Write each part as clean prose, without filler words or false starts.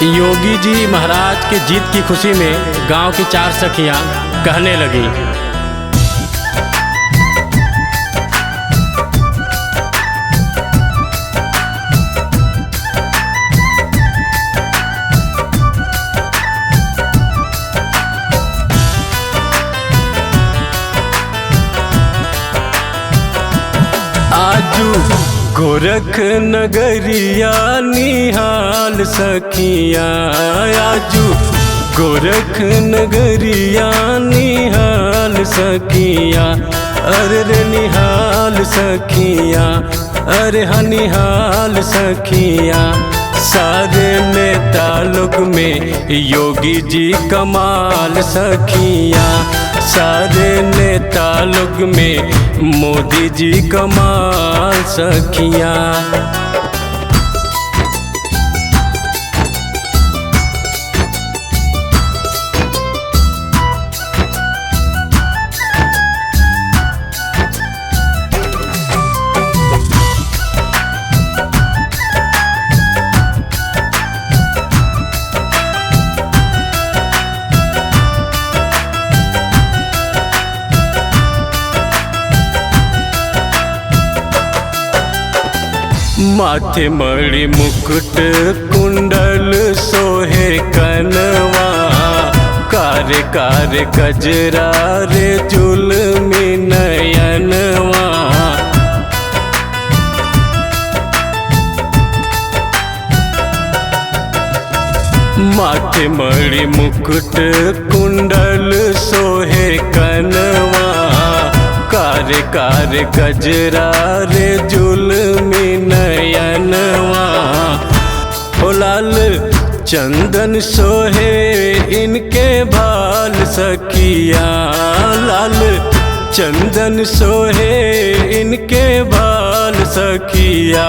योगी जी महाराज के जीत की खुशी में गांव की 4 सखियां कहने लगी। आजू गोरख नगरिया निहाल सखिया, आजू गोरख नगरिया निहाल सखिया, अरे रे निहाल सखिया, अरे निहाल सखिया। सारे नेता लोग में योगी जी कमाल सखिया, सारे नेता लोग में मोदी जी कमाल सखिया। माथे मणि मुकुट कुंडल सोहे कनवा, कार्य कार्य गजरा रे जुल्मी नयनवा। माथे मणि मुकुट कुंडल सोहे कनवा, कार्य कार्य गजरा रे जुल्मी नयनवा। हो लाल चंदन सोहे इनके भाल सखिया, लाल चंदन सोहे इनके भाल सखिया।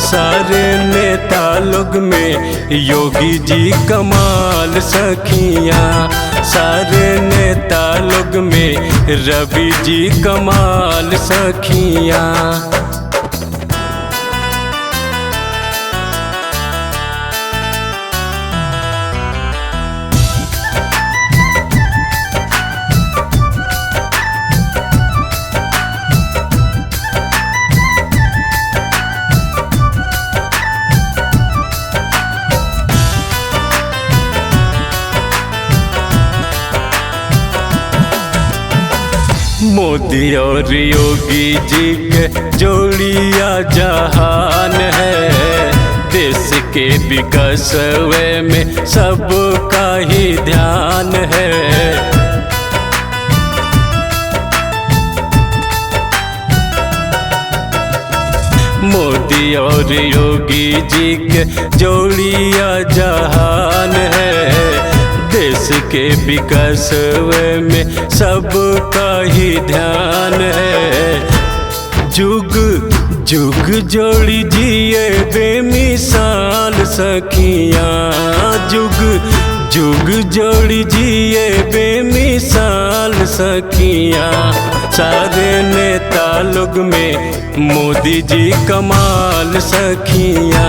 सारे नेता लोग में योगी जी कमाल सखिया, सारे नेता लोग में रवि जी कमाल सखिया। मोदी और योगी जी के जोड़िया जहान है, देश के विकासवे में सबका ही ध्यान है। मोदी और योगी जी के जोड़िया जहान है, देश के विकास में सबका ही ध्यान है। जुग जुग जोड़ी जिए बेमिसाल सखिया, जुग जुग जोड़ी जिए बेमिसाल सखिया। सारे नेता लोग में मोदी जी कमाल सखिया,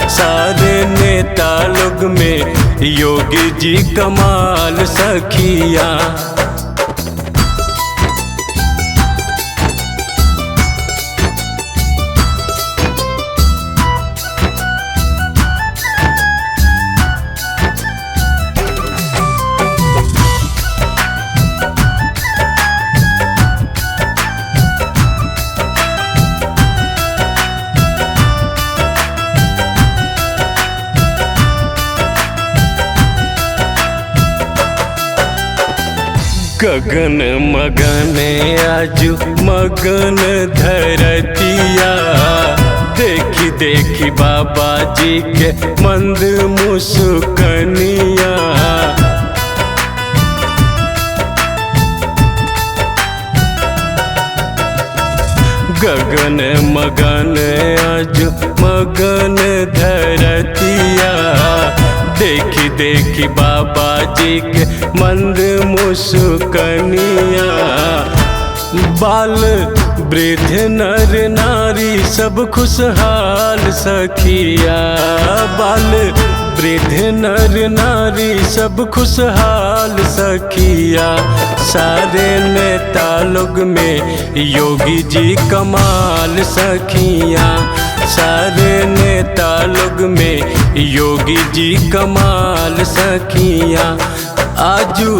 सारे नेता लोग में योगी जी कमाल सखिया। गगन मगन आजू मगन धरतिया, देखी देखी बाबा जी के मंद मुस्कनिया। गगन मगन आजू मगन धरतिया, देखी देखी बाबा जी के मंद मुस्कनिया। बाल वृद्ध नर नारी सब खुशहाल सखिया, बाल वृद्ध नर नारी सब खुशहाल सखिया, सारे नेता लोग में योगी जी कमाल सखिया, सारे नेता लोग में योगी जी कमाल सखिया। आजू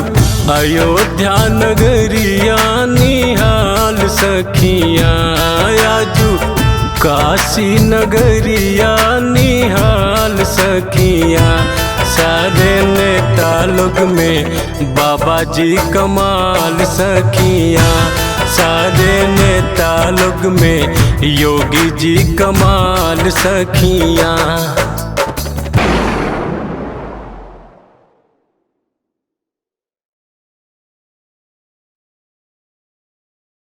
अयोध्या नगरिया निहाल सखिया, आजू काशी नगरिया निहाल सखिया, सारे नेता लोग में बाबा जी कमाल सखिया, सारे नेता लोग में योगी जी कमाल सखिया।